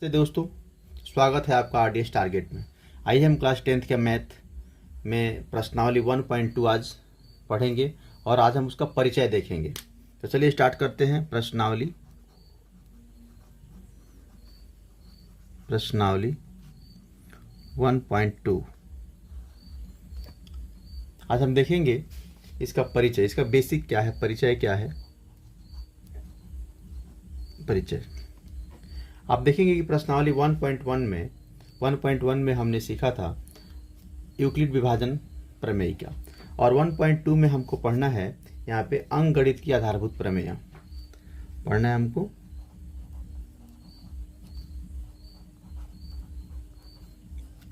तो दोस्तों, स्वागत है आपका आरडीएस टारगेट में। आइए हम क्लास 10th के मैथ में प्रश्नावली 1.2 आज पढ़ेंगे और आज हम उसका परिचय देखेंगे। तो चलिए स्टार्ट करते हैं। प्रश्नावली 1.2 आज हम देखेंगे इसका परिचय, इसका बेसिक क्या है, परिचय क्या है। परिचय आप देखेंगे कि प्रश्नावली 1.1 में हमने सीखा था यूक्लिड विभाजन प्रमेय का, और 1.2 में हमको पढ़ना है यहाँ पे अंकगणित की आधारभूत प्रमेय पढ़ना है हमको।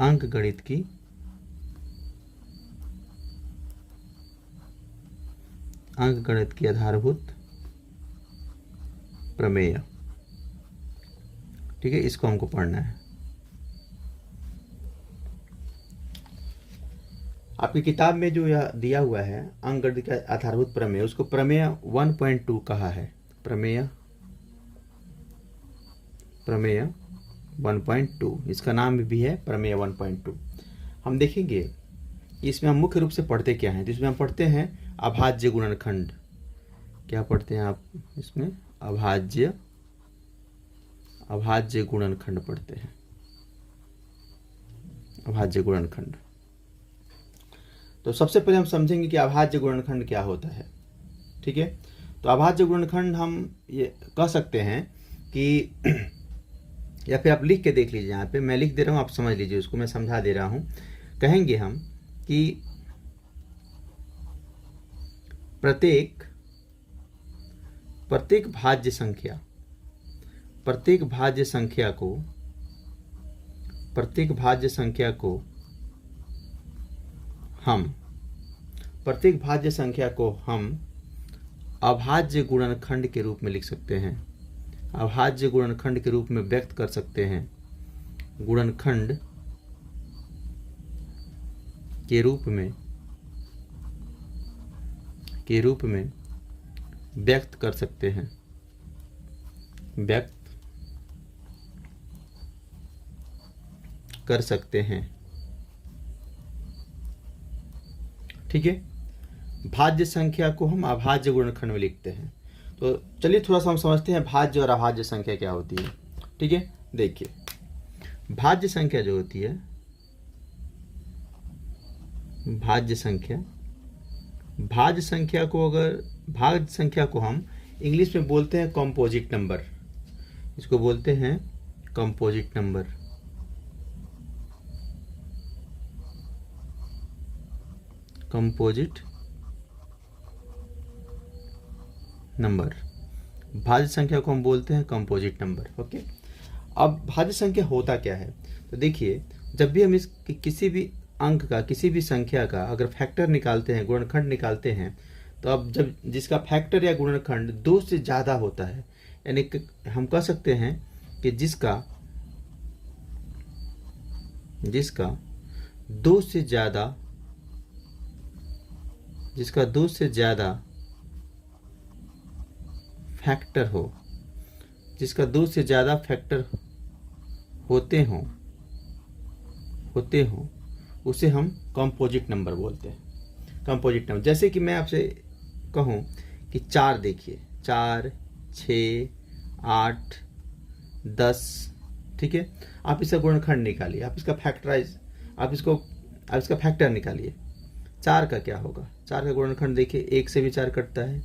अंकगणित की आधारभूत प्रमेय, ठीक है, इसको हमको पढ़ना है। आपकी किताब में जो यह दिया हुआ है अंकगणित का आधारभूत प्रमेय, उसको प्रमेय 1.2 कहा है। प्रमेय 1.2 इसका नाम भी है प्रमेय 1.2। हम देखेंगे इसमें हम मुख्य रूप से पढ़ते क्या हैं। तो इसमें हम पढ़ते हैं अभाज्य गुणनखंड। क्या पढ़ते हैं आप इसमें? अभाज्य गुणनखंड पढ़ते हैं। अभाज्य गुणनखंड। तो सबसे पहले हम समझेंगे कि अभाज्य गुणनखंड क्या होता है, ठीक है। तो अभाज्य गुणनखंड हम ये कह सकते हैं कि या फिर आप लिख के देख लीजिए, यहाँ पे मैं लिख दे रहा हूँ, आप समझ लीजिए, उसको मैं समझा दे रहा हूँ। कहेंगे हम कि प्रत्येक भाज्य संख्या को हम अभाज्य गुणनखंड के रूप में लिख सकते हैं। अभाज्य गुणनखंड के रूप में व्यक्त कर सकते हैं। गुणनखंड के रूप में व्यक्त कर सकते हैं। ठीक है। भाज्य संख्या को हम अभाज्य गुणनखंड में लिखते हैं। तो चलिए थोड़ा सा हम समझते हैं भाज्य और अभाज्य संख्या क्या होती है, ठीक है। देखिए, भाज्य संख्या जो होती है, भाज्य संख्या को हम इंग्लिश में बोलते हैं कंपोजिट नंबर। इसको बोलते हैं कंपोजिट नंबर। भाज्य संख्या को हम बोलते हैं कंपोजिट नंबर। ओके। अब भाज्य संख्या होता क्या है? तो देखिए, जब भी हम इस किसी भी अंक का, किसी भी संख्या का अगर फैक्टर निकालते हैं, गुणनखंड निकालते हैं, तो अब जब जिसका फैक्टर या गुणनखंड 2 से ज़्यादा होता है, यानी हम कह सकते हैं कि जिसका 2 से ज़्यादा फैक्टर हो, जिसका 2 से ज़्यादा फैक्टर होते हों, उसे हम कंपोजिट नंबर बोलते हैं। कंपोजिट नंबर, जैसे कि मैं आपसे कहूँ कि 4, देखिए 4, 6, 8, 10, ठीक है। आप इसका गुणनखंड निकालिए, आप इसका फैक्टर निकालिए। 4 का क्या होगा? 4 का गुणनखंड देखिए, 1 से भी 4 कटता है,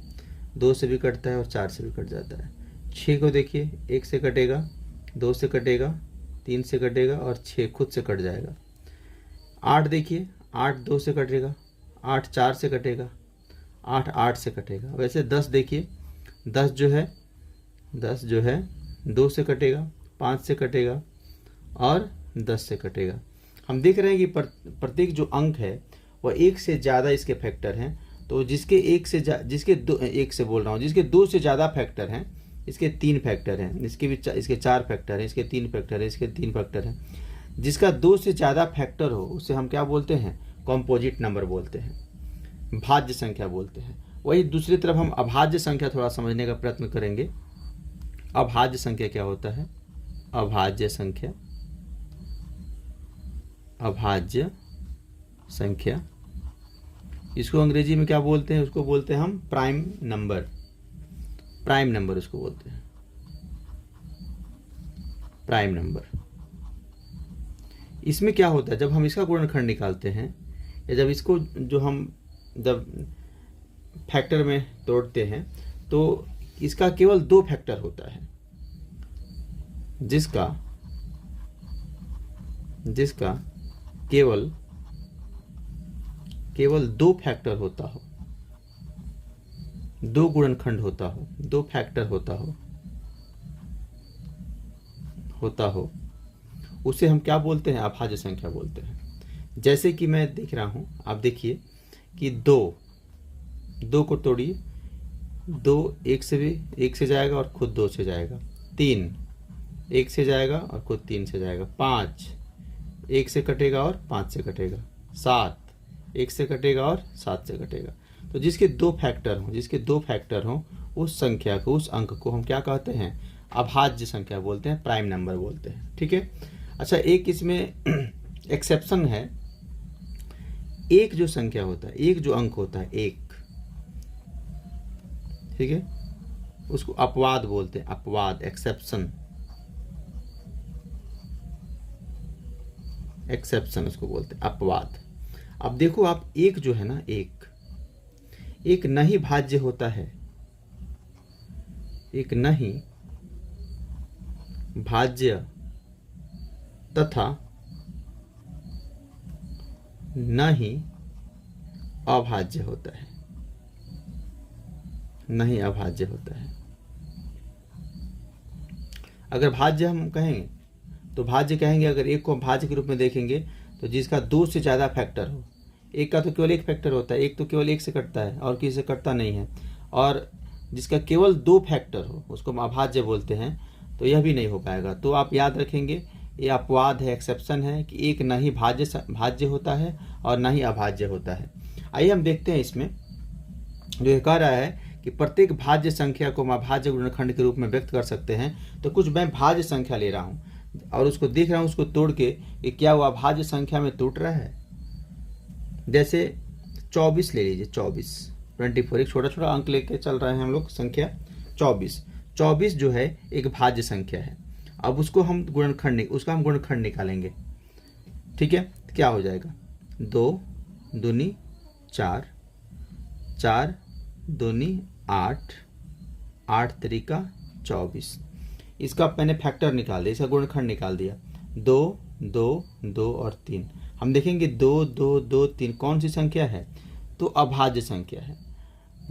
2 से भी कटता है और 4 से भी कट जाता है। 6 को देखिए, 1 से कटेगा, 2 से कटेगा, 3 से कटेगा और 6 खुद से कट जाएगा। 8 देखिए, 8 2 से कटेगा, 8 4 से कटेगा, 8 8 से कटेगा। वैसे 10 देखिए, 10 जो है 2 से कटेगा, 5 से कटेगा और 10 से कटेगा। हम देख रहे हैं कि प्रत्येक जो अंक है वह 1 से ज़्यादा इसके फैक्टर हैं। तो जिसके 2 से ज़्यादा फैक्टर हैं, इसके 3 फैक्टर हैं, इसके 4 फैक्टर हैं, इसके 3 फैक्टर हैं, इसके 3 फैक्टर हैं। जिसका 2 से ज़्यादा फैक्टर हो उसे हम क्या बोलते हैं? कंपोजिट नंबर बोलते हैं, भाज्य संख्या बोलते हैं। वही दूसरी तरफ हम अभाज्य संख्या थोड़ा समझने का प्रयत्न करेंगे। अभाज्य संख्या क्या होता है? अभाज्य संख्या, अभाज्य संख्या। इसको अंग्रेजी में क्या बोलते हैं? उसको बोलते हैं हम प्राइम नंबर, प्राइम नंबर उसको बोलते हैं, प्राइम नंबर। इसमें क्या होता है, जब हम इसका गुणनखंड निकालते हैं या जब इसको जो हम जब फैक्टर में तोड़ते हैं तो इसका केवल 2 फैक्टर होता है, जिसका केवल 2 फैक्टर होता हो, 2 गुणनखंड होता हो, 2 फैक्टर होता हो, उसे हम क्या बोलते हैं? अभाज्य संख्या बोलते हैं। जैसे कि मैं देख रहा हूं, आप देखिए कि 2 को तोड़िए, 2 एक से जाएगा और खुद 2 से जाएगा। 3 1 से जाएगा और खुद 3 से जाएगा। 5 1 से कटेगा और 5 से कटेगा। 7 1 से कटेगा और 7 से कटेगा। तो जिसके 2 फैक्टर हों उस संख्या को, उस अंक को हम क्या कहते हैं? अभाज्य संख्या बोलते हैं, प्राइम नंबर बोलते हैं। ठीक है। अच्छा, एक इसमें एक्सेप्शन है। एक जो संख्या होता है, एक जो अंक होता है, एक, ठीक है, उसको अपवाद बोलते हैं, अपवाद, एक्सेप्शन उसको बोलते हैं, अपवाद। अब देखो आप, एक जो है ना, एक नहीं भाज्य होता है, एक नहीं भाज्य तथा न ही अभाज्य होता है, नहीं अभाज्य होता है। अगर भाज्य हम कहेंगे तो भाज्य कहेंगे, अगर एक को भाज्य के रूप में देखेंगे तो जिसका 2 से ज़्यादा फैक्टर हो। एक का तो केवल 1 फैक्टर होता है, एक तो केवल 1 से कटता है और किसी से कटता नहीं है, और जिसका केवल 2 फैक्टर हो उसको हम अभाज्य बोलते हैं। तो यह भी नहीं हो पाएगा। तो आप याद रखेंगे, ये अपवाद है, एक्सेप्शन है कि एक ना ही भाज्य होता है और ना ही अभाज्य होता है। आइए हम देखते हैं इसमें जो ये कह रहा है कि प्रत्येक भाज्य संख्या को हम अभाज्य गुणनखंड के रूप में व्यक्त कर सकते हैं। तो कुछ मैं भाज्य संख्या ले रहा हूँ और उसको देख रहा हूँ, उसको तोड़ के कि क्या वो अभाज्य संख्या में टूट रहा है। जैसे 24 ले लीजिए, 24 एक छोटा अंक लेके चल रहे हैं हम लोग, संख्या 24 जो है एक भाज्य संख्या है। अब उसको हम गुणनखंड निकालेंगे। ठीक है, क्या हो जाएगा? 2 दूनी 4, 4 दूनी 8, 8 तरीका 24। इसका मैंने फैक्टर निकाल दिया, इसका गुणनखंड निकाल दिया। 2 2 2 और 3। हम देखेंगे 2 2 2 3 कौन सी संख्या है? तो अभाज्य संख्या है।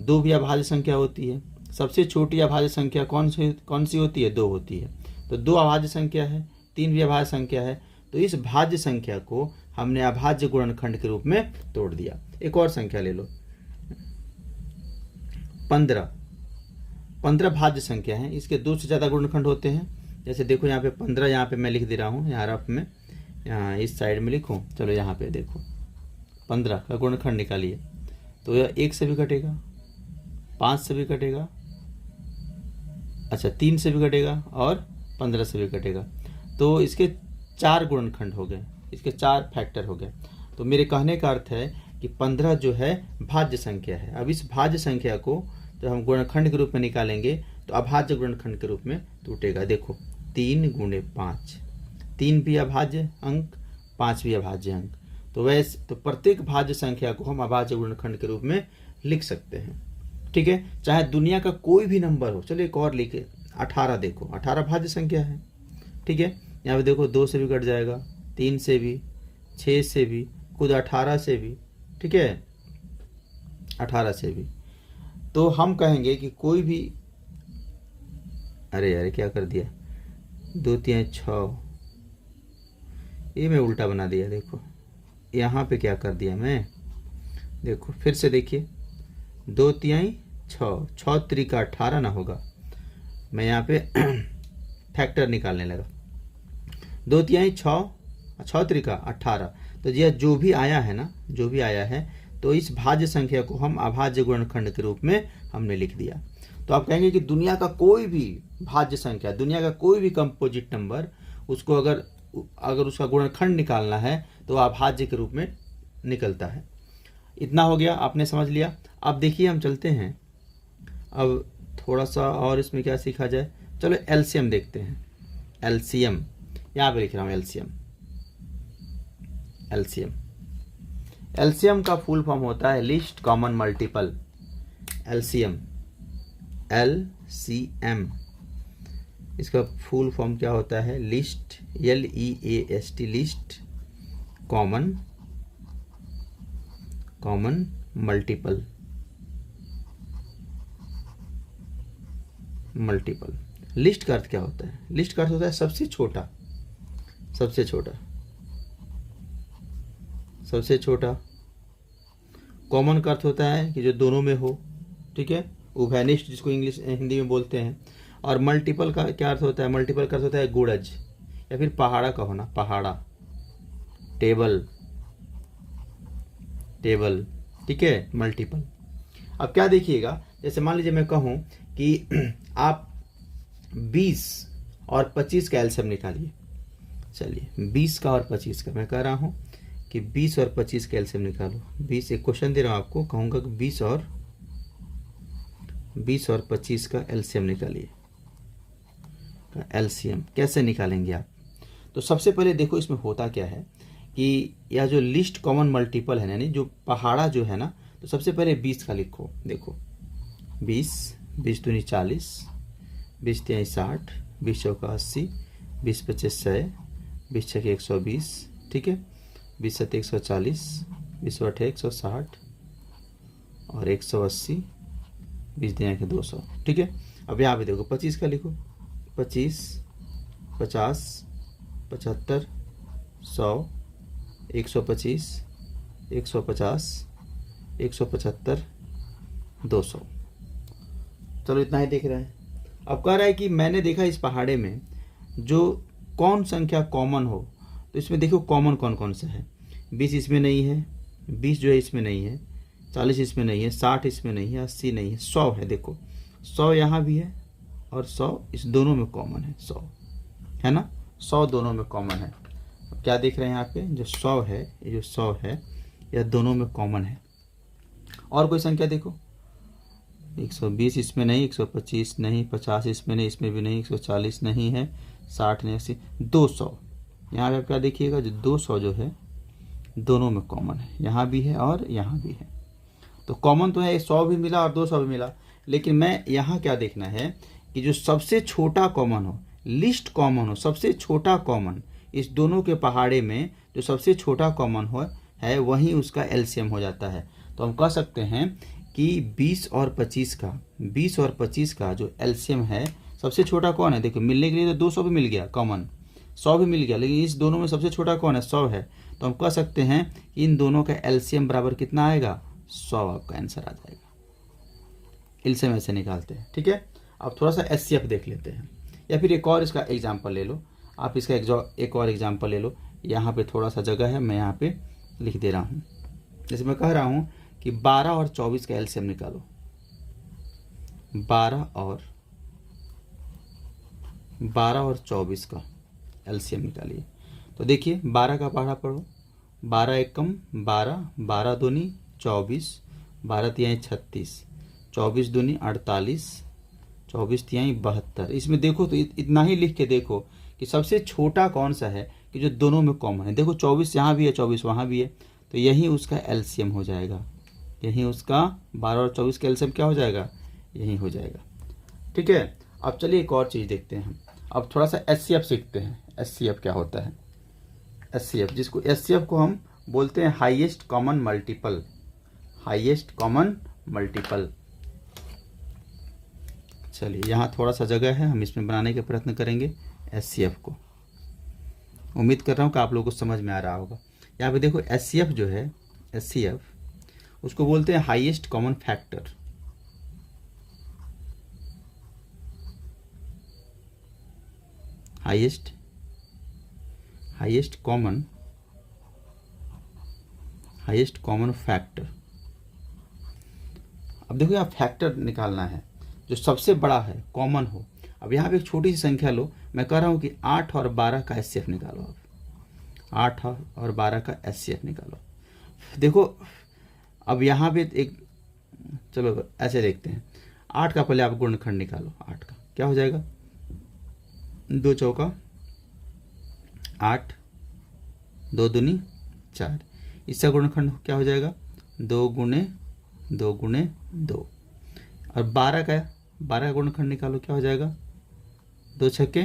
2 भी अभाज्य संख्या होती है। सबसे छोटी अभाज्य संख्या कौन सी होती है? 2 होती है। तो 2 अभाज्य संख्या है, 3 भी अभाज्य संख्या है। तो इस भाज्य संख्या को हमने अभाज्य गुणनखंड के रूप में तोड़ दिया। एक और संख्या ले लो, 15 भाज्य संख्या है। इसके 2 से ज़्यादा गुणनखंड होते हैं। जैसे देखो यहाँ पे 15, यहाँ पे मैं लिख दे रहा हूँ, यहाँ रफ में, यहाँ इस साइड में लिखूँ। चलो यहाँ पे देखो, 15 का गुणनखंड निकालिए। तो यह 1 से भी कटेगा, 5 से भी कटेगा, अच्छा 3 से भी कटेगा और 15 से भी कटेगा। तो इसके 4 गुणनखंड हो गए, इसके 4 फैक्टर हो गए। तो मेरे कहने का अर्थ है कि 15 जो है भाज्य संख्या है। अब इस भाज्य संख्या को जब हम गुणनखंड के रूप में निकालेंगे तो अभाज्य गुणनखंड के रूप में टूटेगा। देखो 3 गुणे 5, 3 भी अभाज्य अंक, 5 भी अभाज्य अंक। तो वैसे तो प्रत्येक भाज्य संख्या को हम अभाज्य गुणनखंड के रूप में लिख सकते हैं। ठीक है, चाहे दुनिया का कोई भी नंबर हो। चलो एक और लिखे, 18 देखो, 18 भाज्य संख्या है। ठीक है, यहाँ पे देखो 2 से भी कट जाएगा, 3 से भी, 6 से भी, खुद 18 से भी। ठीक है, 18 से भी। तो हम कहेंगे कि कोई भी, अरे यार क्या कर दिया, 2 3 6, ये मैं उल्टा बना दिया। देखो यहाँ पे क्या कर दिया मैं, देखो फिर से देखिए, 2 3 6, 6 तरीका 18 ना होगा। मैं यहाँ पे फैक्टर निकालने लगा, 2 3 6, 6 तरीका 18। तो यह जो भी आया है ना, जो भी आया है, तो इस भाज्य संख्या को हम अभाज्य गुणनखंड के रूप में हमने लिख दिया। तो आप कहेंगे कि दुनिया का कोई भी भाज्य संख्या, दुनिया का कोई भी कंपोजिट नंबर, उसको अगर उसका गुणनखंड निकालना है तो अभाज्य के रूप में निकलता है। इतना हो गया, आपने समझ लिया। अब देखिए हम चलते हैं, अब थोड़ा सा और इसमें क्या सीखा जाए। चलो एलसीएम देखते हैं। एलसीएम यहाँ पे लिख रहा हूँ, एलसीएम। एलसीएम एलसीएम का फुल फॉर्म होता है list common multiple. LCM, LCM, इसका फुल फॉर्म क्या होता है? List, LEAST, list common multiple. List का अर्थ क्या होता है? लिस्ट का अर्थ होता है सबसे छोटा, सबसे छोटा, सबसे छोटा। कॉमन का अर्थ होता है कि जो दोनों में हो, ठीक है, उभयनिष्ठ जिसको हिंदी में बोलते हैं। और मल्टीपल का क्या अर्थ होता है? मल्टीपल का अर्थ होता है गुणज, या फिर पहाड़ा का होना, पहाड़ा, टेबल, ठीक है, मल्टीपल। अब क्या देखिएगा, जैसे मान लीजिए मैं कहूँ कि आप 20 और 25 का एलसीएम निकालिए। चलिए 20 का और 25 का मैं कह रहा हूँ कि 20 और 25 का एलसीएम निकालो। 20, एक क्वेश्चन दे रहा हूँ आपको, कहूँगा कि 20 और 25 का एलसीएम निकालिए। एलसीएम कैसे निकालेंगे आप? तो सबसे पहले देखो इसमें होता क्या है कि यह जो लिस्ट कॉमन मल्टीपल है, यानी जो पहाड़ा जो है ना, तो सबसे पहले 20 का लिखो। देखो 20 दूनी 40, 20 तिहाई 60, 20 चौका 80, 20 पच्चीस 100, 20 छक्के 120, ठीक है, 20 सत्ते 140, 20 अठे 160 और 180, 20 दिया के 200, ठीक है। अब यहाँ पे देखो 25 का लिखो। 25, 50, 75, 100, 125, 150, 175, 200। चलो इतना ही देख रहे हैं। अब कह रहा है कि मैंने देखा इस पहाड़े में जो कौन संख्या कॉमन हो, तो इसमें देखो कॉमन कौन कौन सा है। 20 इसमें नहीं है, 20 जो है इसमें नहीं है, 40 इसमें नहीं है, 60 इसमें नहीं है, 80 नहीं है, 100 है। देखो 100 यहाँ भी है और 100 इस दोनों में कॉमन है, 100 है ना, 100 दोनों में कॉमन है। अब क्या देख रहे हैं यहाँ पे, जो 100 है, ये जो 100 है यह दोनों में कॉमन है। और कोई संख्या देखो, 120 इसमें नहीं, 125 नहीं, 50 इसमें नहीं, इसमें भी नहीं, 140 नहीं है, 60 नहीं, 80, 200। यहाँ पे आप क्या देखिएगा, जो 200 जो है दोनों में कॉमन है, यहाँ भी है और यहाँ भी है। तो कॉमन तो है, 100 भी मिला और 200 भी मिला, लेकिन मैं यहाँ क्या देखना है कि जो सबसे छोटा कॉमन हो, लिस्ट कॉमन हो, सबसे छोटा कॉमन, इस दोनों के पहाड़े में जो सबसे छोटा कॉमन हो है वही उसका एलसीएम हो जाता है। तो हम कह सकते हैं कि 20 और 25 का जो एलसीएम है, सबसे छोटा कौन है? देखो मिलने के लिए तो 200 भी मिल गया कॉमन, 100 भी मिल गया, लेकिन इस दोनों में सबसे छोटा कौन है? 100 है। तो हम कह सकते हैं कि इन दोनों का एलसीएम बराबर कितना आएगा? 100 आपका आंसर आ जाएगा। एलसीएम ऐसे निकालते हैं, ठीक है। अब थोड़ा सा एचसीएफ देख लेते हैं, या फिर एक और इसका एग्जाम्पल ले लो। आप इसका एक और एग्जाम्पल ले लो। यहाँ पे थोड़ा सा जगह है, मैं यहाँ पे लिख दे रहा हूँ। जैसे मैं कह रहा हूँ कि 12 और 24 का एलसीएम निकालो। 12 और 24 का एलसीएम निकालिए। तो देखिए 12 का पहाड़ा पढ़ो, 12 एकम 12, 12 दूनी 24, 12 तिहाई 36, 24 दूनी 48, 24 तिहाई 72। इसमें देखो तो इतना ही लिख के देखो कि सबसे छोटा कौन सा है कि जो दोनों में कॉमन है। देखो 24 यहाँ भी है, 24 वहाँ भी है, तो यही उसका एलसीएम हो जाएगा। यही उसका 12 और 24 का एलसीएम क्या हो जाएगा? यही हो जाएगा, ठीक है। अब चलिए एक और चीज़ देखते हैं हम। अब थोड़ा सा एचसीएफ सीखते हैं। एचसीएफ क्या होता है? एचसीएफ को हम बोलते हैं highest common multiple. Highest common multiple. चलिए यहाँ थोड़ा सा जगह है, हम इसमें बनाने का प्रयत्न करेंगे एचसीएफ को। उम्मीद कर रहा हूँ कि आप लोगों को समझ में आ रहा होगा। यहाँ पे देखो एचसीएफ जो है, एचसीएफ उसको बोलते हैं highest common factor. Highest common factor. अब देखो यहाँ फैक्टर निकालना है। जो सबसे बड़ा है, कॉमन हो। अब यहाँ पे एक छोटी सी संख्या लो, मैं कह रहा हूँ कि 8 और 12 का एचसीएफ निकालो। आप 8 और 12 का एचसीएफ निकालो। देखो अब यहाँ पे एक, चलो ऐसे देखते हैं, 8 का पहले आप गुणनखंड निकालो। 8 का क्या हो जाएगा, 2 चौका 8, 2 दूनी 4। इसका गुणनखंड क्या हो जाएगा, 2 गुणे 2 गुणे 2। और 12 का गुणनखंड निकालो, क्या हो जाएगा, 2 छक्के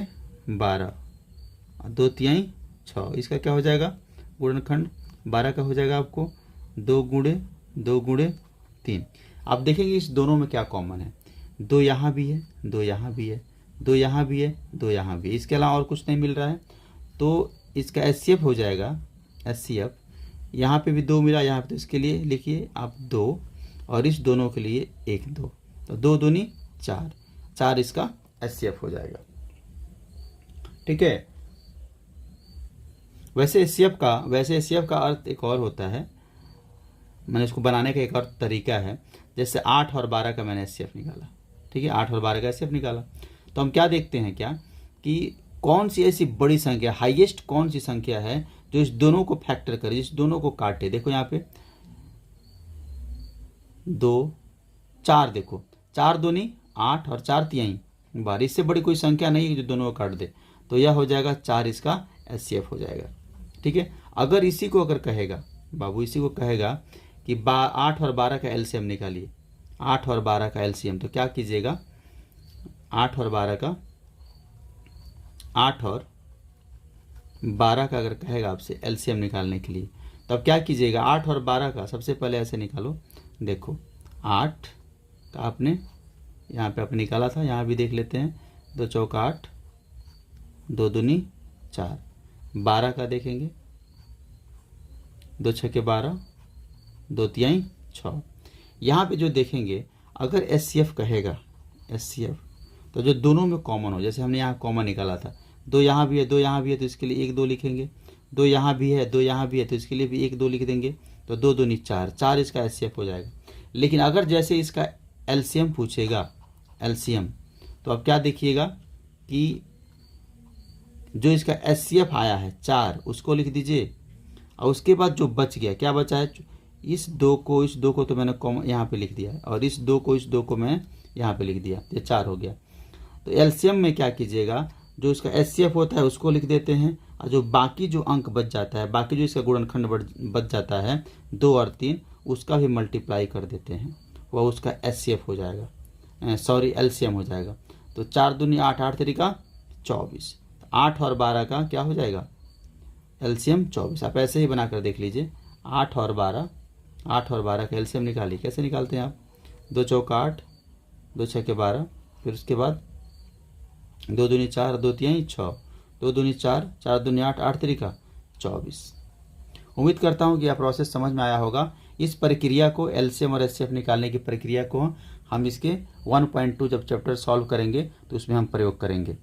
12 और 2 तिहाई 6। इसका क्या हो जाएगा गुणनखंड, 12 का हो जाएगा आपको 2 गुणे 3। आप देखेंगे इस दोनों में क्या कॉमन है, 2 यहाँ भी है, 2 यहाँ भी है, 2 यहाँ भी है, 2 यहाँ भी है। इसके अलावा और कुछ नहीं मिल रहा है, तो इसका एचसीएफ हो जाएगा, एचसीएफ यहाँ पे भी 2 मिला यहाँ पे, तो इसके लिए लिखिए आप 2 और इस दोनों के लिए 1 2, तो 2 दूनी 4, 4 इसका एचसीएफ हो जाएगा। ठीक है। वैसे एचसीएफ का अर्थ एक और होता है, मैंने इसको बनाने का एक और तरीका है। जैसे 8 और 12 का मैंने एचसीएफ निकाला, ठीक है, 8 और 12 का एचसीएफ निकाला, तो हम क्या देखते हैं क्या कि कौन सी ऐसी बड़ी संख्या, हाईएस्ट कौन सी संख्या है जो इस दोनों को फैक्टर करे, इस दोनों को काटे। देखो यहाँ पे 2 4, देखो 4 दूनी 8 और 4 तिहाई 12, इससे बड़ी कोई संख्या नहीं है जो दोनों को काट दे, तो यह हो जाएगा 4 इसका एचसीएफ हो जाएगा। ठीक है। अगर इसी को अगर कहेगा बाबू, इसी को कहेगा कि 8 और 12 का एलसीएम निकालिए, 8 और 12 का एलसीएम, तो क्या कीजिएगा, 8 और 12 का अगर कहेगा आपसे एलसीएम निकालने के लिए, तो अब क्या कीजिएगा, 8 और 12 का सबसे पहले ऐसे निकालो। देखो 8 का आपने यहाँ पे आपने निकाला था, यहाँ भी देख लेते हैं, 2 चौका 8, 2 दूनी 4। 12 का देखेंगे, 2 छक्के 12, 2 तिहाई 6। यहाँ पे जो देखेंगे अगर एचसीएफ कहेगा, एचसीएफ, तो जो दोनों में कॉमन हो, जैसे हमने यहाँ कॉमन निकाला था, 2 यहाँ भी है, 2 यहाँ भी है, तो इसके लिए 1 2 लिखेंगे, 2 यहाँ भी है, 2 यहाँ भी है, तो इसके लिए भी 1 2 लिख देंगे, तो 2 दूनी 4, 4 इसका एचसीएफ हो जाएगा। लेकिन अगर जैसे इसका एलसीएम पूछेगा, एलसीएम, तो अब क्या देखिएगा कि जो इसका एचसीएफ आया है 4, उसको लिख दीजिए, और उसके बाद जो बच गया, क्या बचा है, इस 2 को तो मैंने यहाँ पे लिख दिया है, और इस 2 को मैं यहाँ पे लिख दिया, ये 4 हो गया। तो एलसीएम में क्या कीजिएगा, जो इसका एचसीएफ होता है उसको लिख देते हैं, और जो बाकी जो अंक बच जाता है, बाकी जो इसका गुणनखंड बच जाता है 2 और 3, उसका भी मल्टीप्लाई कर देते हैं, वह उसका एचसीएफ हो जाएगा, सॉरी एलसीएम हो जाएगा। तो 4 दूनी 8, 8 तरीका 24, 8 और 12 का क्या हो जाएगा, एलसीएम 24। आप ऐसे ही बनाकर देख लीजिए, 8 और 12 का एलसीएम निकालिए। कैसे निकालते हैं आप, 2 चौका 8, 2 छक्के 12, फिर उसके बाद 2 दूनी 4, 2 तिहाई 6, 2 दूनी 4, 4 दूनी 8, 8 तरीका 24। उम्मीद करता हूँ कि यह प्रोसेस समझ में आया होगा। इस प्रक्रिया को, एलसीएम और एचसीएफ निकालने की प्रक्रिया को हम इसके 1.2 जब चैप्टर सॉल्व करेंगे तो उसमें हम प्रयोग करेंगे।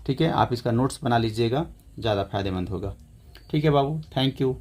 ठीक है, आप इसका नोट्स बना लीजिएगा, ज़्यादा फायदेमंद होगा। ठीक है बाबू, थैंक यू।